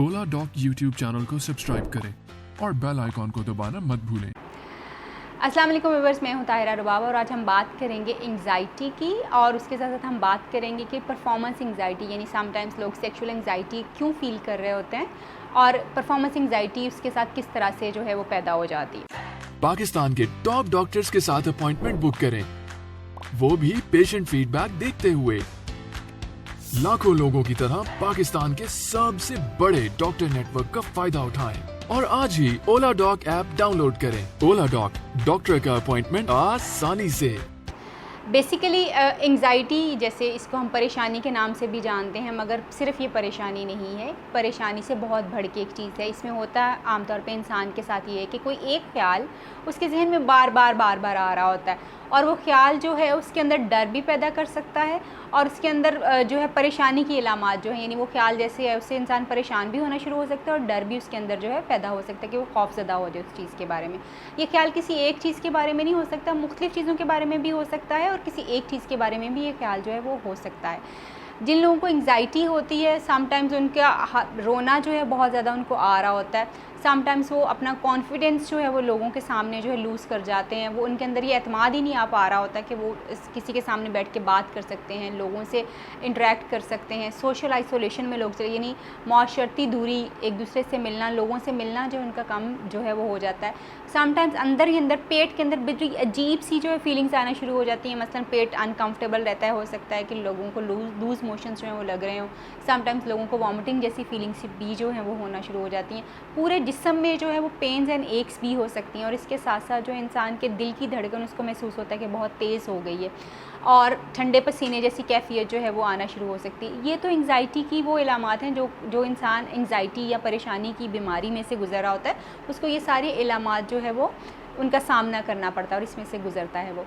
ओला dock YouTube channel को subscribe करें और बेल आइकॉन को दबाना मत भूलें। अस्सलाम वालेकुम व्यूअर्स, मैं हूं ताहिरा रुबाबा और आज हम बात करेंगे एंग्जाइटी की और उसके साथ साथ हम बात करेंगे कि परफॉर्मेंस एंग्जाइटी यानी समटाइम्स लोग सेक्सुअल एंग्जाइटी क्यों फील कर रहे होते हैं और परफॉर्मेंस एंग्जाइटी उसके साथ किस तरह से जो है वो पैदा हो जाती है। पाकिस्तान के टॉप डॉक्टर्स के साथ अपॉइंटमेंट बुक करें, वो भी पेशेंट फीडबैक देखते हुए। लाखों लोगों की तरह पाकिस्तान के सबसे बड़े डॉक्टर नेटवर्क का फायदा उठाएं और आज ही ओला डॉक ऐप डाउनलोड करें। ओला डॉक, डॉक्टर का अपॉइंटमेंट आसानी से। बेसिकली एंग्जाइटी जैसे इसको हम परेशानी के नाम से भी जानते हैं, मगर सिर्फ ये परेशानी नहीं है, परेशानी से बहुत बढ़ के एक चीज़ है। इसमें होता है आमतौर पे इंसान के साथ ये है कि कोई एक ख्याल उसके जहन में बार बार आ रहा होता है और वो ख्याल जो है उसके अंदर डर भी पैदा कर सकता है और उसके अंदर जो है परेशानी की इलामात जो है, यानी वो ख्याल जैसे है उससे इंसान परेशान भी होना शुरू हो सकता है और डर भी उसके अंदर जो है पैदा हो सकता है कि वो खौफज़दा हो जाए उस चीज़ के बारे में। ये ख्याल किसी एक चीज़ के बारे में नहीं हो सकता, मुख्तलिफ़ चीज़ों के बारे में भी हो सकता है और किसी एक चीज़ के बारे में भी ये ख्याल जो है वो हो सकता है। जिन लोगों को एंग्जाइटी होती है समटाइम्स उनका रोना जो है बहुत ज़्यादा उनको आ रहा होता है, समटाइम्स वो अपना कॉन्फिडेंस जो है वो लोगों के सामने जो है लूज़ कर जाते हैं, वो उनके अंदर ये एतमाद ही नहीं आ पा रहा होता कि वो किसी के सामने बैठ के बात कर सकते हैं, लोगों से इंटरेक्ट कर सकते हैं। सोशल आइसोलेशन में लोग चले यानी माशरती दूरी, एक दूसरे से मिलना, लोगों से मिलना जो उनका कम जो है वो हो जाता है। समटाइम्स अंदर ही अंदर पेट के अंदर बड़ी अजीब सी जो है फीलिंग्स आना शुरू हो जाती हैं, मसलन पेट अनकंफर्टेबल रहता है, हो सकता है कि लोगों को लूज़ मोशंस जो हैं वो लग रहे हों, समटाइम्स लोगों को वॉमिटिंग जैसी फीलिंग्स भी जो हैं वो होना शुरू हो जाती हैं। पूरे जिस्म में जो है वो पेन्स एंड एक्स भी हो सकती हैं और इसके साथ साथ जो इंसान के दिल की धड़कन उसको महसूस होता है कि बहुत तेज़ हो गई है और ठंडे पसीने जैसी कैफियत जो है वो आना शुरू हो सकती है। ये तो एंग्जाइटी की वो इलामात हैं जो इंसान एंग्जाइटी या परेशानी की बीमारी में से गुजर रहा होता है, उसको ये सारी इलामात जो है वो उनका सामना करना पड़ता है और इसमें से गुजरता है वो।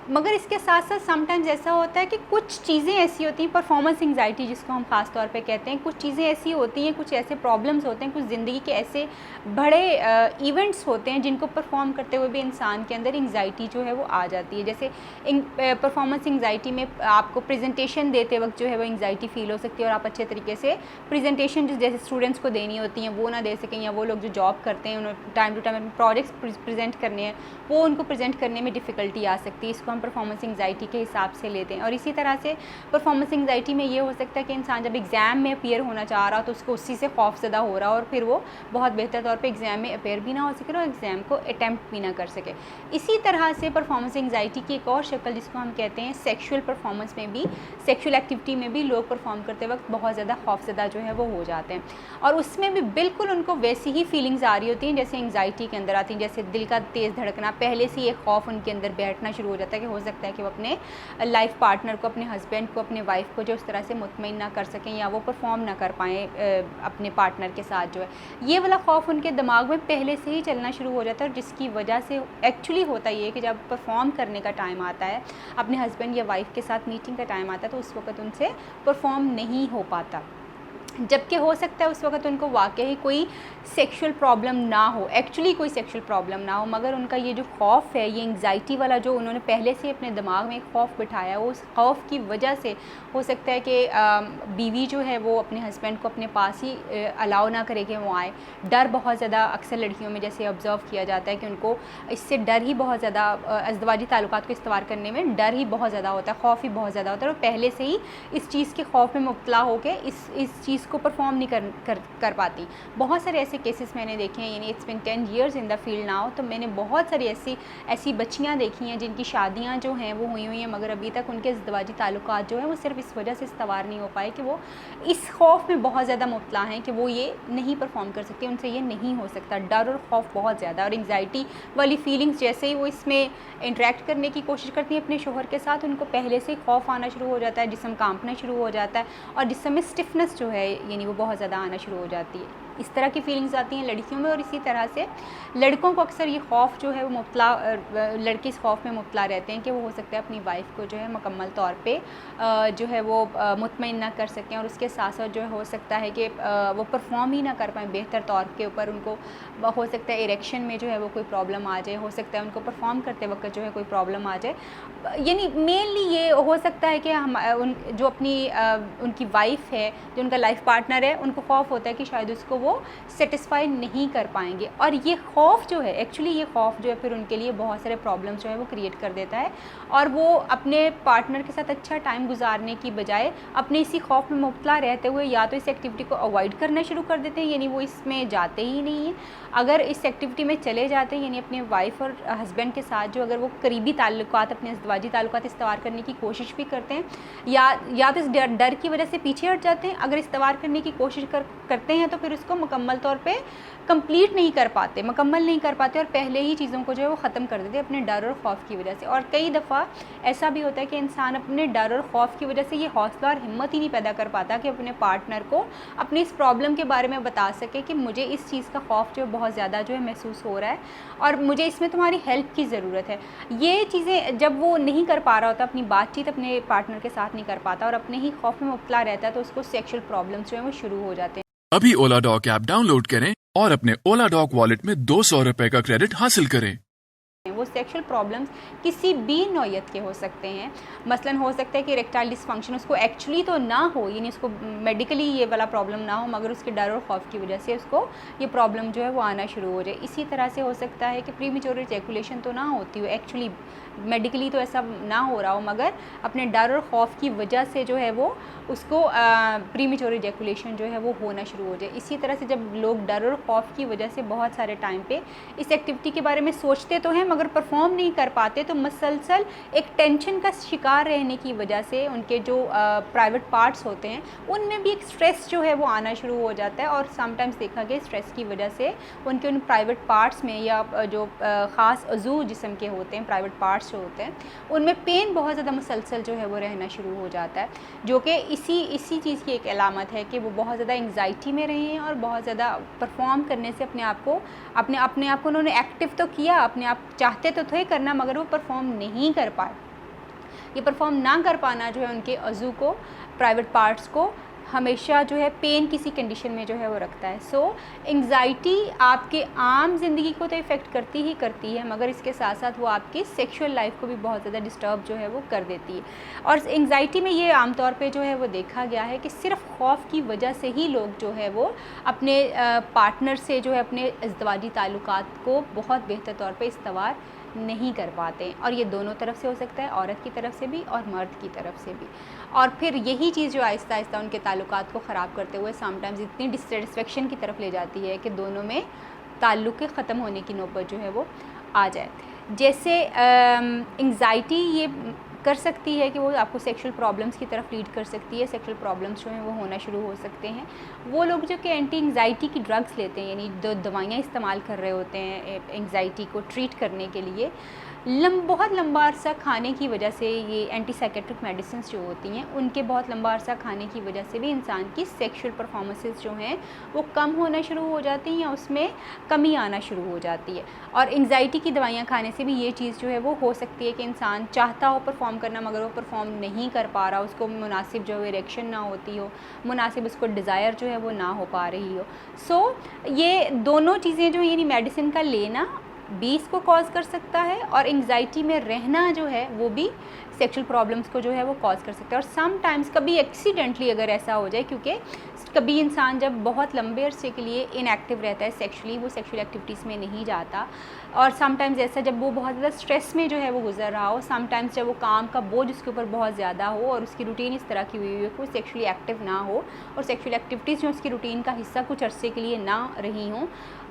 मगर इसके साथ साथ समटाइम्स ऐसा होता है कि कुछ चीज़ें ऐसी होती हैं, परफॉर्मेंस एंग्जाइटी जिसको हम ख़ास तौर पे कहते हैं, कुछ चीज़ें ऐसी होती हैं, कुछ ऐसे प्रॉब्लम्स होते हैं, कुछ ज़िंदगी के ऐसे बड़े इवेंट्स होते हैं जिनको परफॉर्म करते हुए भी इंसान के अंदर एंग्जाइटी जो है वो आ जाती है। जैसे परफॉर्मेंस एंग्जाइटी में आपको प्रेजेंटेशन देते वक्त जो है वो एंग्जाइटी फ़ील हो सकती है और आप अच्छे तरीके से प्रेजेंटेशन जैसे स्टूडेंट्स को देनी होती हैं वो ना दे सकें, या वो लोग जो जॉब करते हैं उन्हें time to time projects present करने हैं, वो उनको प्रेजेंट करने में डिफ़िकल्टी आ सकती है। इसको हम परफॉर्मेंस एंग्जाइटी के हिसाब से लेते हैं। और इसी तरह से परफॉर्मेंस एंग्जाइटी में ये हो सकता है कि इंसान जब एग्ज़ाम में अपीयर होना चाह रहा हो तो उसको उसी से खौफज़दा हो रहा हो और फिर वो बहुत बेहतर तौर पे एग्ज़ाम में अपीयर भी ना हो सके और एग्ज़ाम को अटैम्प्ट भी ना कर सके। इसी तरह से परफॉर्मेंस एंग्जाइटी की एक और शक्ल जिसको हम कहते हैं सेक्शुअल परफॉर्मेंस में भी, सेक्शुअल एक्टिविटी में भी लोग परफॉर्म करते वक्त बहुत ज़्यादा खौफज़दा जो है वो हो जाते हैं और उसमें भी बिल्कुल उनको वैसी ही फीलिंग्स आ रही होती हैं जैसे एंग्जाइटी के अंदर आती हैं, जैसे दिल का तेज़ धड़कना, पहले से एक खौफ उनके अंदर बैठना शुरू हो जाता है कि हो सकता है कि वो अपने लाइफ पार्टनर को, अपने हस्बैंड को, अपने वाइफ को जो उस तरह से मुतमईन ना कर सकें या वो परफॉर्म ना कर पाएँ अपने पार्टनर के साथ जो है, ये वाला खौफ उनके दिमाग में पहले से ही चलना शुरू हो जाता है और जिसकी वजह से एक्चुअली होता ये है कि जब परफॉर्म करने का टाइम आता है, अपने हस्बैंड या वाइफ के साथ मीटिंग का टाइम आता है तो उस वक्त उनसे परफॉर्म नहीं हो पाता, जबकि हो सकता है उस वक्त उनको वाकई कोई सेक्सुअल प्रॉब्लम ना हो, एक्चुअली कोई सेक्सुअल प्रॉब्लम ना हो, मगर उनका ये जो खौफ है, ये एंग्जाइटी वाला जो उन्होंने पहले से अपने दिमाग में एक खौफ बिठाया, उस खौफ की वजह से हो सकता है कि बीवी जो है वो अपने हस्बैंड को अपने पास ही अलाउ ना करे कि वो आए। डर बहुत ज़्यादा अक्सर लड़कियों में जैसे ऑब्ज़र्व किया जाता है कि उनको इससे डर ही बहुत ज़्यादा, अज़दवाजी ताल्लुकात को इस्तवार करने में डर ही बहुत ज़्यादा होता है, खौफ ही बहुत ज़्यादा होता है और पहले से ही इस चीज़ के खौफ में मुब्तला होकर इस चीज़ को परफॉर्म नहीं कर पाती। बहुत सारे ऐसे केसेस मैंने देखे हैं, यानी it's been 10 years in the field now, तो मैंने बहुत सारी ऐसी बच्चियां देखी हैं जिनकी शादियां जो हैं वो हुई हैं मगर अभी तक उनके इज़्दवाजी ताल्लुकात जो हैं वो सिर्फ इस वजह से इस्तवार नहीं हो पाए कि वो इस खौफ में बहुत ज़्यादा मुब्तला हैं कि वो ये नहीं परफॉर्म कर सकती, उनसे ये नहीं हो सकता। डर और खौफ बहुत ज़्यादा और एंग्जाइटी वाली फीलिंग्स जैसे ही वो इसमें इंटरेक्ट करने की कोशिश करती हैं अपने शोहर के साथ, उनको पहले से खौफ आना शुरू हो जाता है, जिस्म कांपना शुरू हो जाता है और जिस्म में स्टिफनेस जो है यानी वो बहुत ज़्यादा आना शुरू हो जाती है। इस तरह की फीलिंग्स आती हैं लड़कियों में और इसी तरह से लड़कों को अक्सर ये खौफ जो है वो मुब्तला, लड़के इस खौफ में मुब्तला रहते हैं कि वो हो सकता है अपनी वाइफ को जो है मुकम्मल तौर पे जो है वो मुतमईन ना कर सकें और उसके साथ साथ जो है हो सकता है कि वो परफॉर्म ही ना कर पाएँ बेहतर तौर के ऊपर, उनको हो सकता है इरेक्शन में जो है वो कोई प्रॉब्लम आ जाए, हो सकता है उनको परफॉर्म करते वक्त जो है कोई प्रॉब्लम आ जाए। यानी मेनली ये हो सकता है कि जो अपनी उनकी वाइफ है, जो उनका लाइफ पार्टनर है, उनको खौफ होता है कि शायद उसको वो सेटिस्फाई नहीं कर पाएंगे। और ये खौफ जो है, एक्चुअली ये खौफ जो है फिर उनके लिए बहुत सारे प्रॉब्लम्स जो है वो क्रिएट कर देता है, और वो अपने पार्टनर के साथ अच्छा टाइम गुजारने की बजाय अपने इसी खौफ में मुब्तला रहते हुए या तो इस एक्टिविटी को अवॉइड करना शुरू कर देते हैं, यानी वो इसमें जाते ही नहीं हैं। अगर इस एक्टिविटी में चले जाते हैं, यानी अपने वाइफ और हस्बैंड के साथ जो अगर वो करीबी ताल्लुकात, अपने अज़दवाजी ताल्लुकात इस्तवार करने की कोशिश भी करते हैं, या तो इस डर की वजह से पीछे हट जाते हैं। अगर इस्तवार करने की कोशिश करते हैं तो फिर उसको मुकम्मल तौर पे कंप्लीट नहीं कर पाते, मुकम्मल नहीं कर पाते, और पहले ही चीज़ों को जो है वो ख़त्म कर देते हैं अपने डर और खौफ की वजह से। और कई दफ़ा ऐसा भी होता है कि इंसान अपने डर और खौफ की वजह से ये हौसला और हिम्मत ही नहीं पैदा कर पाता कि अपने पार्टनर को अपनी इस प्रॉब्लम के बारे में बता सके कि मुझे इस चीज़ का खौफ जो बहुत ज़्यादा जो है महसूस हो रहा है और मुझे इसमें तुम्हारी हेल्प की ज़रूरत है। ये चीज़ें जब वो नहीं कर पा रहा होता, अपनी बातचीत अपने पार्टनर के साथ नहीं कर पाता और अपने ही खौफ में मुब्तला रहता है, तो उसको सेक्शुअल प्रॉब्लम्स जो है वो शुरू हो जाते हैं। अभी ओला डॉग ऐप डाउनलोड करें और अपने ओला डॉग वॉलेट में 200 रुपए का क्रेडिट हासिल करें। वो सेक्सुअल प्रॉब्लम्स किसी भी नौयत के हो सकते हैं। मसलन हो सकता है कि इरेक्टाइल डिसफंक्शन उसको एक्चुअली तो ना हो, यानी उसको मेडिकली ये वाला प्रॉब्लम ना हो, मगर उसके डर और खौफ की वजह से उसको ये प्रॉब्लम जो है वो आना शुरू हो जाए। इसी तरह से हो सकता है कि प्रीमेच्योर इजैकुलेशन तो ना होती हो, एक्चुअली मेडिकली तो ऐसा ना हो रहा हो, मगर अपने डर और खौफ की वजह से जो है वो उसको प्रीमेच्योर इजैकुलेशन जो है वो होना शुरू हो जाए। इसी तरह से जब लोग डर और खौफ की वजह से बहुत सारे टाइम पे इस एक्टिविटी के बारे में सोचते तो हैं मगर परफॉर्म नहीं कर पाते, तो मसलसल एक टेंशन का शिकार रहने की वजह से उनके जो प्राइवेट पार्ट्स होते हैं उनमें भी एक स्ट्रेस जो है वो आना शुरू हो जाता है। और समटाइम्स देखा गया स्ट्रेस की वजह से उनके उन प्राइवेट पार्ट्स में या जो ख़ास अज़ू जिस्म के होते हैं, प्राइवेट पार्ट्स जो होते हैं, उनमें पेन बहुत ज़्यादा मुसलसल जो है वो रहना शुरू हो जाता है, जो कि इसी चीज़ की एक अलामत है कि वो बहुत ज़्यादा एंग्जाइटी में रहे हैं और बहुत ज़्यादा परफॉर्म करने से अपने आप को उन्होंने एक्टिव तो किया, अपने आप चाहते तो थे करना, मगर वो परफॉर्म नहीं कर पाए। ये परफॉर्म ना कर पाना जो है उनके अज़ू को, प्राइवेट पार्ट्स को हमेशा जो है पेन किसी कंडीशन में जो है वो रखता है। सो एंग्जाइटी आपके आम ज़िंदगी को तो इफ़ेक्ट करती ही करती है, मगर इसके साथ साथ वो आपकी सेक्सुअल लाइफ को भी बहुत ज़्यादा डिस्टर्ब जो है वो कर देती है। और एंग्जाइटी में ये आमतौर पे जो है वो देखा गया है कि सिर्फ खौफ की वजह से ही लोग जो है वो अपने पार्टनर से जो है अपने इज़्दवाजी ताल्लुकात को बहुत बेहतर तौर पर इस्तवार नहीं कर पाते। और ये दोनों तरफ से हो सकता है, औरत की तरफ से भी और मर्द की तरफ से भी। और फिर यही चीज़ जो आहिस्ता आहिस्ता उनके ताल्लुकात को ख़राब करते हुए समटाइम्स इतनी डिससेटिस्फेक्शन की तरफ ले जाती है कि दोनों में ताल्लुक़ के ख़त्म होने की नौबत जो है वो आ जाए। जैसे एंग्जाइटी ये कर सकती है कि वो आपको सेक्सुअल प्रॉब्लम्स की तरफ लीड कर सकती है, सेक्सुअल प्रॉब्लम्स जो हैं वो होना शुरू हो सकते हैं। वो लोग जो कि एंटी एंग्जाइटी की ड्रग्स लेते हैं, यानी जो दवाइयाँ इस्तेमाल कर रहे होते हैं एंग्जाइटी को ट्रीट करने के लिए, बहुत लंबा अरसा खाने की वजह से, ये एंटी साइकेट्रिक मेडिसिन्स जो होती हैं उनके बहुत लंबा अरसा खाने की वजह से भी इंसान की सेक्सुअल परफॉर्मेंसेस जो हैं वो कम होना शुरू हो जाती हैं या उसमें कमी आना शुरू हो जाती है। और एंग्जाइटी की दवाइयाँ खाने से भी ये चीज़ जो है वो हो सकती है कि इंसान चाहता हो परफॉर्म करना मगर वो परफॉर्म नहीं कर पा रहा, उसको मुनासिब जो है इरेक्शन ना होती हो, मुनासिब उसको डिज़ायर जो है वो ना हो पा रही हो। सो ये दोनों चीज़ें जो यानी मेडिसिन का लेना भी इसको कॉज कर सकता है और एंग्जाइटी में रहना जो है वो भी सेक्सुअल प्रॉब्लम्स को जो है वो कॉज कर सकता है। और सम टाइम्स कभी एक्सीडेंटली अगर ऐसा हो जाए, क्योंकि कभी इंसान जब बहुत लंबे अरसे के लिए इनएक्टिव रहता है सेक्सुअली, वो सेक्सुअल एक्टिविटीज़ में नहीं जाता, और समटाइम्स ऐसा जब वो बहुत ज़्यादा स्ट्रेस में जो है वो गुजर रहा हो, समटाइम्स जब वो काम का बोझ उसके ऊपर बहुत ज़्यादा हो और उसकी रूटीन इस तरह की हुई है कि वो सेक्सुअली एक्टिव ना हो और सेक्सुअल एक्टिविटीज़ जो उसकी रूटीन का हिस्सा कुछ अरसे के लिए ना रही हों,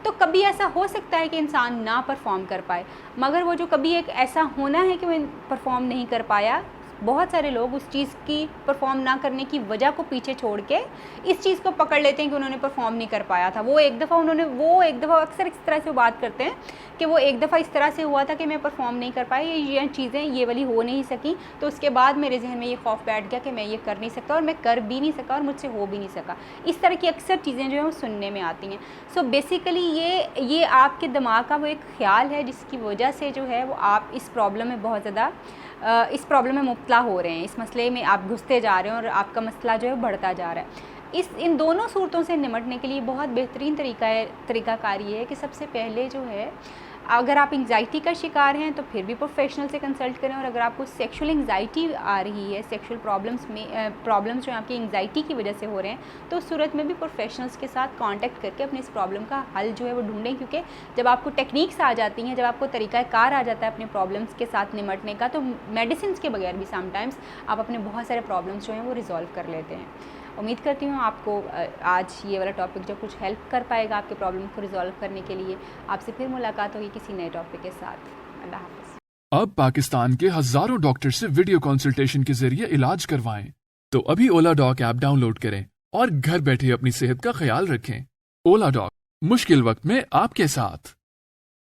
तो कभी ऐसा हो सकता है कि इंसान ना परफॉर्म कर पाए। मगर वो जो कभी एक ऐसा होना है कि वो परफॉर्म नहीं कर पाया, बहुत सारे लोग उस चीज़ की परफॉर्म ना करने की वजह को पीछे छोड़ के इस चीज़ को पकड़ लेते हैं कि उन्होंने परफॉर्म नहीं कर पाया था। वो एक दफ़ा अक्सर इस तरह से बात करते हैं कि वो एक दफ़ा इस तरह से हुआ था कि मैं परफॉर्म नहीं कर पाई, ये चीज़ें ये वाली हो नहीं सकी, तो उसके बाद मेरे जहन में ये खौफ बैठ गया कि मैं ये कर नहीं सकता और मैं कर भी नहीं सका और मुझसे हो भी नहीं सका। इस तरह की अक्सर चीज़ें जो हैं वो सुनने में आती हैं। सो बेसिकली ये आपके दिमाग का वो एक ख़्याल है जिसकी वजह से जो है वो आप इस प्रॉब्लम में बहुत ज़्यादा इस प्रॉब्लम में मुब्तला हो रहे हैं, इस मसले में आप घुसते जा रहे हैं और आपका मसला जो है बढ़ता जा रहा है। इन दोनों सूरतों से निमटने के लिए बहुत बेहतरीन तरीकाकार ये है कि सबसे पहले जो है अगर आप एंग्जाइटी का शिकार हैं तो फिर भी प्रोफेशनल से कंसल्ट करें, और अगर आपको सेक्सुअल एंग्जाइटी आ रही है, सेक्सुअल प्रॉब्लम्स जो आपकी एंग्जाइटी की वजह से हो रहे हैं, तो उस सूरत में भी प्रोफेशनल्स के साथ कांटेक्ट करके अपनी इस प्रॉब्लम का हल जो है वो ढूंढें। क्योंकि जब आपको टेक्निक्स आ जाती हैं, जब आपको तरीक़ाकार आ जाता है अपने प्रॉब्लम्स के साथ निमटने का, तो मेडिसिन के बगैर भी समटाइम्स आप अपने बहुत सारे प्रॉब्लम्स जो हैं वो रिजॉल्व कर लेते हैं। उम्मीद करती हूँ आपको आज ये वाला टॉपिक जो कुछ हेल्प कर पाएगा आपके प्रॉब्लम को रिजॉल्व करने के लिए। आपसे फिर मुलाकात होगी किसी नए टॉपिक के साथ। अल्लाह हाफ़िज़। अब पाकिस्तान के हजारों डॉक्टर से वीडियो कंसल्टेशन के जरिए इलाज करवाएं। तो अभी ओला डॉक ऐप डाउनलोड करें और घर बैठे अपनी सेहत का ख्याल रखें। ओला डॉक, मुश्किल वक्त में आपके साथ।